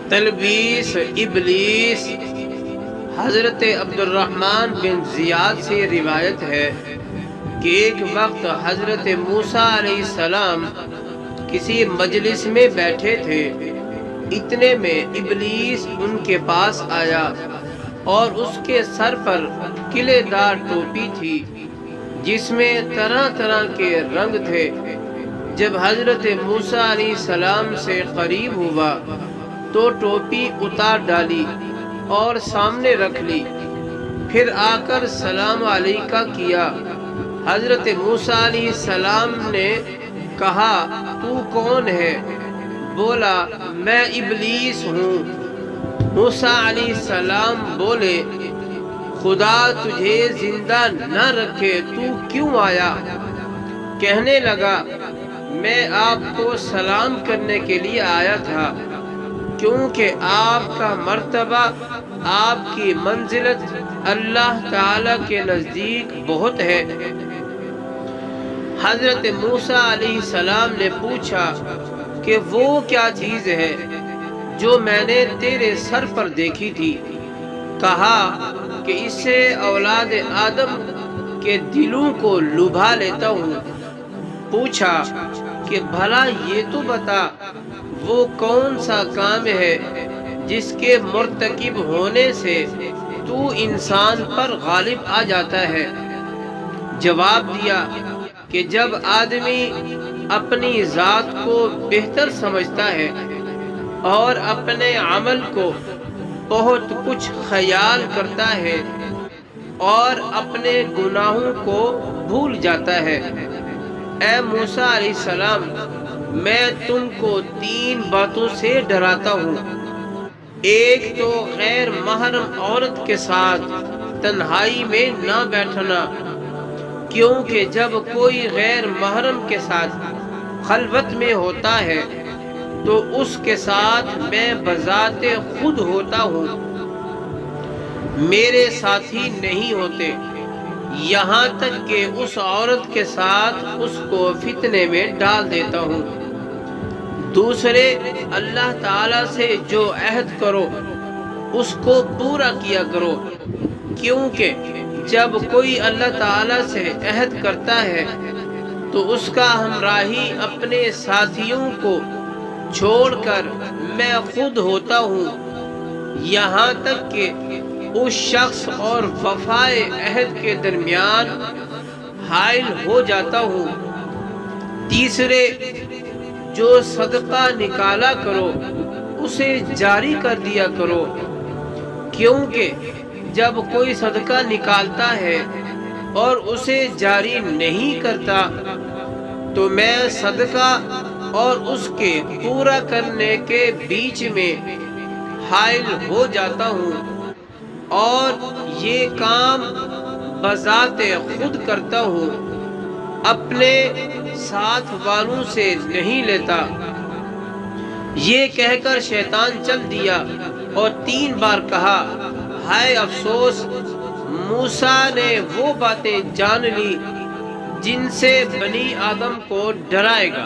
تلبیس ابلیس۔ حضرت عبد الرحمن بن زیاد سے روایت ہے کہ ایک وقت حضرت موسیٰ علیہ السلام کسی مجلس میں بیٹھے تھے، اتنے میں ابلیس ان کے پاس آیا اور اس کے سر پر قلعے دار ٹوپی تھی جس میں طرح طرح کے رنگ تھے۔ جب حضرت موسیٰ علیہ السلام سے قریب ہوا تو ٹوپی اتار ڈالی اور سامنے رکھ لی، پھر آ کر سلام علیکہ کیا۔ حضرت موسیٰ علیہ السلام نے کہا تو کون ہے؟ بولا میں ابلیس ہوں۔ موسیٰ علیہ السلام بولے خدا تجھے زندہ نہ رکھے، تو کیوں آیا؟ کہنے لگا میں آپ کو سلام کرنے کے لیے آیا تھا کیونکہ آپ کا مرتبہ، آپ کی منزلت اللہ تعالی کے نزدیک بہت ہے۔ حضرت موسیٰ علیہ السلام نے پوچھا کہ وہ کیا چیز ہے جو میں نے تیرے سر پر دیکھی تھی؟ کہا کہ اس سے اولاد آدم کے دلوں کو لبھا لیتا ہوں۔ پوچھا کہ بھلا یہ تو بتا وہ کون سا کام ہے جس کے مرتکب ہونے سے تو انسان پر غالب آ جاتا ہے؟ جواب دیا کہ جب آدمی اپنی ذات کو بہتر سمجھتا ہے اور اپنے عمل کو بہت کچھ خیال کرتا ہے اور اپنے گناہوں کو بھول جاتا ہے۔ اے موسیٰ علیہ السلام، میں تم کو 3 باتوں سے ڈراتا ہوں۔ ایک تو غیر محرم عورت کے ساتھ تنہائی میں نہ بیٹھنا، کیونکہ جب کوئی غیر محرم کے ساتھ خلوت میں ہوتا ہے تو اس کے ساتھ میں بذات خود ہوتا ہوں، میرے ساتھی نہیں ہوتے، یہاں تک کہ اس عورت کے ساتھ اس کو فتنے میں ڈال دیتا ہوں۔ دوسرے، اللہ تعالیٰ سے جو عہد کرو اس کو پورا کیا کرو، کیونکہ جب کوئی اللہ تعالیٰ سے عہد کرتا ہے تو اس کا ہمراہی اپنے ساتھیوں کو چھوڑ کر میں خود ہوتا ہوں، یہاں تک کہ اس شخص اور وفائے عہد کے درمیان حائل ہو جاتا ہوں۔ تیسرے، جو صدقہ نکالا کرو اسے جاری کر دیا کرو، کیونکہ جب کوئی صدقہ نکالتا ہے اور اسے جاری نہیں کرتا تو میں صدقہ اور اس کے پورا کرنے کے بیچ میں حائل ہو جاتا ہوں اور یہ کام بذات خود کرتا ہوں، اپنے ساتھ والوں سے نہیں لیتا۔ یہ کہہ کر شیطان چل دیا اور 3 بار کہا ہائے افسوس، موسیٰ نے وہ باتیں جان لی جن سے بنی آدم کو ڈرائے گا۔